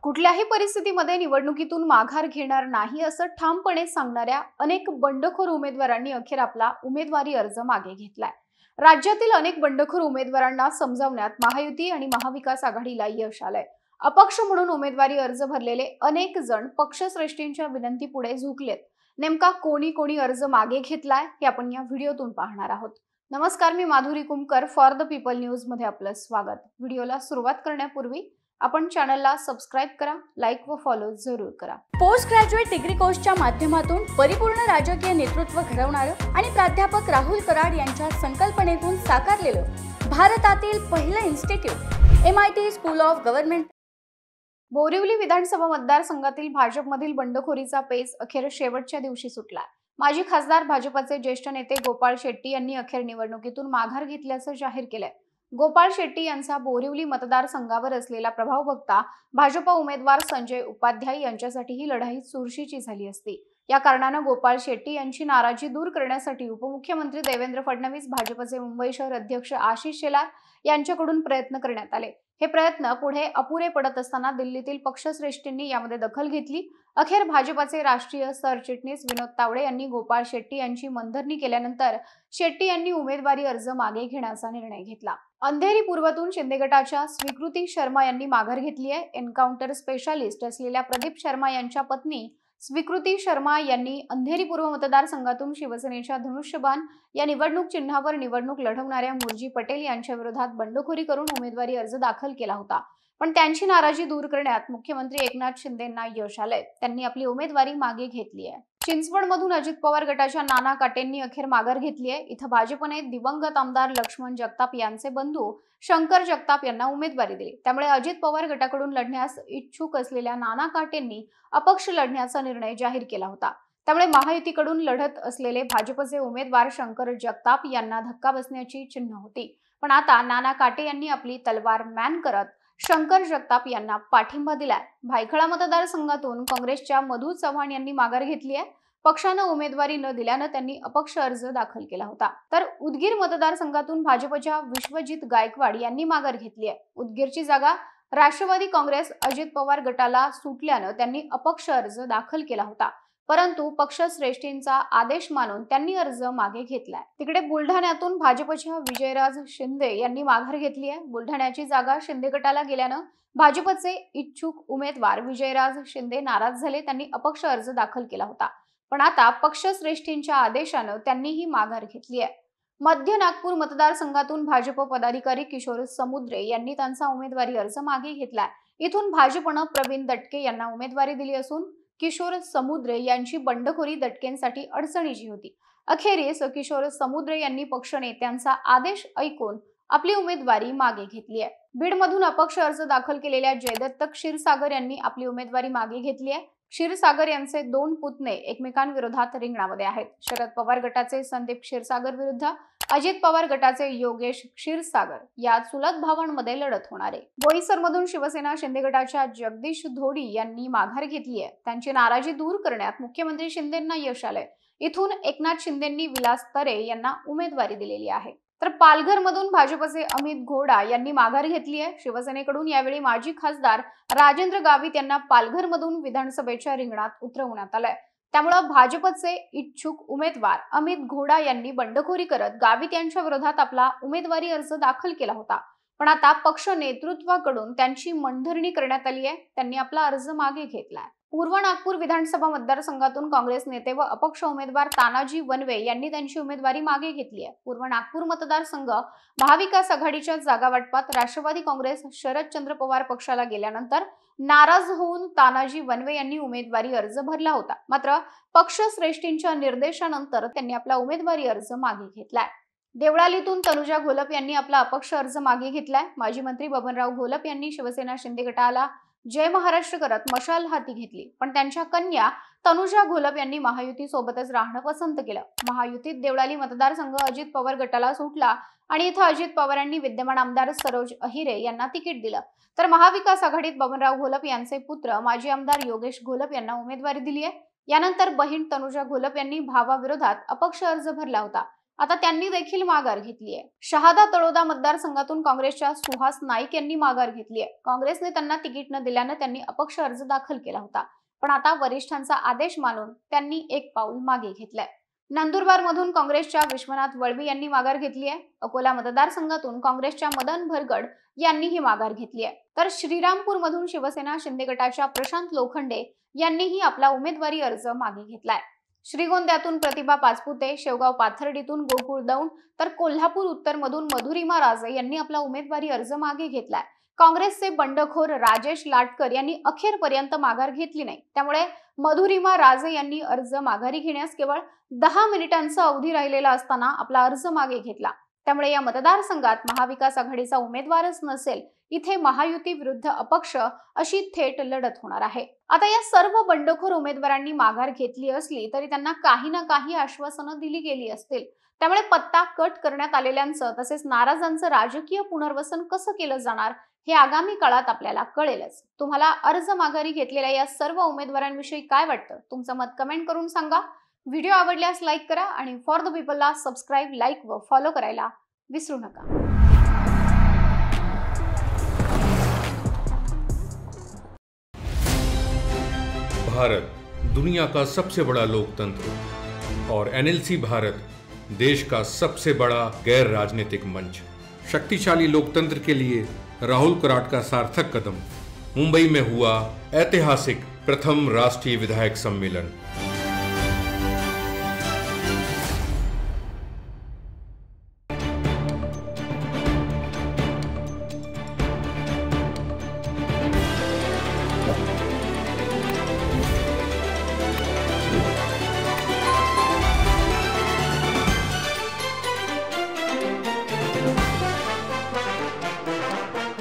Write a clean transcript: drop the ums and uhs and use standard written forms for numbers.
कुठल्याही परिस्थितीमध्ये निवडणुकीतून माघार घेणार नाही असं ठामपणे सांगणाऱ्या अनेक बंडखोर उमेदवारांनी अखेर आपला उमेदवारी अर्ज मागे घेतलाय। राज्यातील अनेक बंडखोर उमेदवारांना समजावण्यात महायुती आणि महाविकास आघाडीला यश आलंय। अपक्ष म्हणून उमेदवारी अर्ज भरलेले अनेक जण पक्षश्रेष्ठींच्या विनंतीपुढे झुकलेत। नेमका कोणी कोणी अर्ज मागे घेतलाय हे आपण या व्हिडिओतून पाहणार आहोत। नमस्कार, मी Madhuri Kumkar, for the people news मध्ये आपलं स्वागत। व्हिडिओला सुरुवात करण्यापूर्वी आपण चॅनलला सबस्क्राइब करा, लाईक व फॉलो जरूर करा। पोस्ट ग्रॅज्युएट डिग्री कोर्सच्या माध्यमातून परिपूर्ण राजकीय नेतृत्व घडवणारं आणि प्राध्यापक राहुल कराड यांच्या संकल्पनेतून साकारलेलं भारतातील पहिलं institute MIT school of government. Borivali विधानसभा मतदारसंघातील भाजपमधील बंडखोरीचा पेच अखेर शेवटच्या दिवशी सुटला। माजी खासदार भाजपचे ज्येष्ठ नेते गोपाळ शेट्टी यांनी अखेर निवडणुकीतून माघार घेतल्याचं जाहीर केलंय। गोपाळ शेट्टी यांचा बोरिवली मतदारसंघावर असलेला प्रभाव बघता भाजपा उमेदवार संजय उपाध्याय यांच्यासाठी ही लढाई चुरशीची झाली असती। या कारणाने गोपाळ शेट्टी यांची नाराजी दूर करण्यासाठी उपमुख्यमंत्री देवेंद्र फडणवीस, भाजपचे मुंबई शहर अध्यक्ष आशिष शेलार यांच्याकडून प्रयत्न करण्यात आले। हे प्रयत्न पुढे अपुरे पडत असताना दिल्लीतील पक्षश्रेष्ठींनी यामध्ये दखल घेतली। अखेर भाजपचे राष्ट्रीय सरचिटणीस विनोद तावडे यांनी गोपाळ शेट्टी यांची मनधरणी केल्यानंतर शेट्टी यांनी उमेदवारी अर्ज मागे घेण्याचा निर्णय घेतला। अंधेरी पूर्वतून शिंदे गटाच्या स्वीकृती शर्मा यांनी माघार घेतली आहे। एन्काउंटर स्पेशालिस्ट असलेल्या प्रदीप शर्मा यांच्या पत्नी स्वीकृती शर्मा यांनी अंधेरी पूर्व मतदारसंघातून शिवसेनेच्या धनुष्यबाण या निवडणूक चिन्हावर निवडणूक लढवणाऱ्या मुरजी पटेल यांच्या विरोधात बंडखोरी करून उमेदवारी अर्ज दाखल केला होता, पण त्यांची नाराजी दूर करण्यात मुख्यमंत्री एकनाथ शिंदेंना यश आलंय। त्यांनी आपली उमेदवारी मागे घेतली आहे। चिंचवडमधून अजित पवार गटाच्या नाना काटेंनी अखेर माघार घेतली आहे। इथं भाजपने दिवंगत आमदार लक्ष्मण जगताप यांचे बंधू शंकर जगताप यांना उमेदवारी दिली। त्यामुळे अजित पवार गटाकडून लढण्यास इच्छुक असलेल्या नाना काटेंनी अपक्ष लढण्याचा निर्णय जाहीर केला होता। त्यामुळे महायुतीकडून लढत असलेले भाजपचे उमेदवार शंकर जगताप यांना धक्का बसण्याची चिन्ह होती, पण आता नाना काटे यांनी आपली तलवार मॅन करत शंकर जगताप यांना पाठिंबा दिलाय। भायखळा मतदारसंघातून काँग्रेसच्या मधु चव्हाण यांनी माघार घेतली आहे। पक्षानं उमेदवारी न दिल्यानं त्यांनी अपक्ष अर्ज दाखल केला होता। तर उदगीर मतदारसंघातून भाजपच्या विश्वजित गायकवाड यांनी माघार घेतली आहे। उदगीरची जागा राष्ट्रवादी काँग्रेस अजित पवार गटाला सुटल्यानं त्यांनी अपक्ष अर्ज दाखल केला होता, परंतु पक्षश्रेष्ठींचा आदेश मानून त्यांनी अर्ज मागे घेतलाय। तिकडे बुलढाण्यातून भाजपच्या विजयराज शिंदे यांनी माघार घेतली आहे। बुलढाण्याची जागा शिंदे गटाला गेल्यानं भाजपचे इच्छुक उमेदवार विजयराज शिंदे नाराज झाले। त्यांनी अपक्ष अर्ज दाखल केला होता, पण आता पक्षश्रेष्ठींच्या आदेशानं त्यांनी ही माघार घेतली आहे। मध्य नागपूर मतदारसंघातून भाजप पदाधिकारी किशोर समुद्रे यांनी त्यांचा उमेदवारी अर्ज मागे घेतलाय। इथून भाजपनं प्रवीण दटके यांना उमेदवारी दिली असून किशोर समुद्रे यांची बंडखोरी दटकेंसाठी अडचणीची होती। अखेरीस किशोर समुद्रे यांनी पक्ष नेत्यांचा आदेश ऐकून आपली उमेदवारी मागे घेतली आहे। बीडमधून अपक्ष अर्ज दाखल केलेल्या जयदत्त क्षीरसागर यांनी आपली उमेदवारी मागे घेतली आहे। क्षीरसागर यांचे दोन पुतणे एकमेकांविरोधात रिंगणामध्ये आहेत। शरद पवार गटाचे संदीप क्षीरसागर विरुद्ध अजित पवार गटाचे योगेश क्षीरसागर या चुलत भावांमध्ये लढत होणार आहे। बोईसरमधून शिवसेना शिंदे गटाच्या जगदीश धोडी यांनी माघार घेतली आहे। त्यांची नाराजी दूर करण्यात मुख्यमंत्री शिंदेंना यश आलंय। इथून एकनाथ शिंदेंनी विलास तरे यांना उमेदवारी दिलेली आहे। तर पालघरमधून भाजपचे अमित घोडा यांनी माघार घेतली आहे। शिवसेनेकडून यावेळी माजी खासदार राजेंद्र गावित यांना पालघरमधून विधानसभेच्या रिंगणात उतरवण्यात आलंय। त्यामुळे भाजपचे इच्छुक उमेदवार अमित घोडा यांनी बंडखोरी करत गावित यांच्या विरोधात आपला उमेदवारी अर्ज दाखल केला होता, पण आता पक्ष नेतृत्वाकडून त्यांची मनधरणी करण्यात आली आहे। त्यांनी आपला अर्ज मागे घेतलाय। पूर्व नागपूर विधानसभा मतदारसंघातून काँग्रेस नेते व अपक्ष उमेदवार तानाजी वनवे यांनी त्यांची उमेदवारी मागे घेतली आहे। पूर्व नागपूर मतदारसंघ महाविकास आघाडीच्या जागा वाटपात राष्ट्रवादी काँग्रेस शरदचंद्र पवार पक्षाला गेल्यानंतर नाराज होऊन तानाजी वनवे यांनी उमेदवारी अर्ज भरला होता, मात्र पक्षश्रेष्ठींच्या निर्देशानंतर त्यांनी आपला उमेदवारी अर्ज मागे घेतलाय। देवळालीतून तनुजा घोलप यांनी आपला अपक्ष अर्ज मागे घेतलाय। माजी मंत्री बबनराव घोलप यांनी शिवसेना शिंदे गटाला जय महाराष्ट्र करत मशाल हाती घेतली, पण त्यांच्या कन्या तनुजा घोलप यांनी महायुती सोबतच राहणं पसंत केलं। महायुतीत देवळाली मतदारसंघ अजित पवार गटाला सुटला आणि इथं अजित पवारांनी विद्यमान आमदार सरोज अहिरे यांना तिकीट दिलं, तर महाविकास आघाडीत बबनराव घोलप यांचे पुत्र माजी आमदार योगेश घोलप यांना उमेदवारी दिली आहे। यानंतर बहीण तनुजा घोलप यांनी भावाविरोधात अपक्ष अर्ज भरला होता, आता त्यांनी देखील माघार घेतली आहे. शहादा तळोदा मतदारसंघातून काँग्रेसच्या सुहास नाईक यांनी माघार घेतली आहे. काँग्रेसने त्यांना तिकीट न दिल्यानं त्यांनी अपक्ष अर्ज दाखल केला होता, पण आता वरिष्ठांचा आदेश मानून त्यांनी एक पाऊल मागे घेतलंय. नंदुरबार मधून काँग्रेसच्या विश्वनाथ वळवी यांनी माघार घेतली आहे. अकोला मतदारसंघातून काँग्रेसच्या मदन भरगड यांनीही माघार घेतली आहे. तर श्रीरामपूर मधून शिवसेना शिंदे गटाच्या प्रशांत लोखंडे यांनीही आपला उमेदवारी अर्ज मागे घेतलाय. श्रीगोंद्यातून प्रतिभा पाचपुते, शेवगाव पाथर्डीतून गोकुळ दौंड, तर कोल्हापूर उत्तर मधून मधुरिमा राजे यांनी आपला उमेदवारी अर्ज मागे घेतलाय. काँग्रेसचे बंडखोर राजेश लाटकर यांनी अखेरपर्यंत माघार घेतली नाही, त्यामुळे मधुरिमा राजे यांनी अर्ज माघारी घेण्यास केवळ 10 मिनिटांचा अवधी राहिलेला असताना आपला अर्ज मागे घेतला. त्यामुळे या मतदारसंघात महाविकास आघाडीचा उमेदवारच नसेल, इथे महायुती विरुद्ध अपक्ष अशी थेट लढत होणार आहे. आता या सर्व बंडखोर उमेदवारांनी माघार घेतली असली तरी त्यांना काही ना काही आश्वासनं दिली गेली असतील. त्यामुळे पत्ता कट करण्यात आलेल्यांचं तसेच नाराजांचं राजकीय पुनर्वसन कसं केलं जाणार हे आगामी काळात आपल्याला कळेलच. तुम्हाला अर्ज माघारी घेतलेल्या या सर्व उमेदवारांविषयी काय वाटतं? तुमचं मत कमेंट करून सांगा. व्हिडिओ आवडल्यास लाईक करा आणि फॉर द पीपलला सबस्क्राईब, लाईक व फॉलो करायला विसरू नका. भारत दुनिया का सबसे बड़ा लोकतंत्र और एनएलसी भारत देश का सबसे बड़ा गैर राजनीतिक मंच। शक्तिशाली लोकतंत्र के लिए राहुल कराट का सार्थक कदम। मुंबई में हुआ ऐतिहासिक प्रथम राष्ट्रीय विधायक सम्मेलन।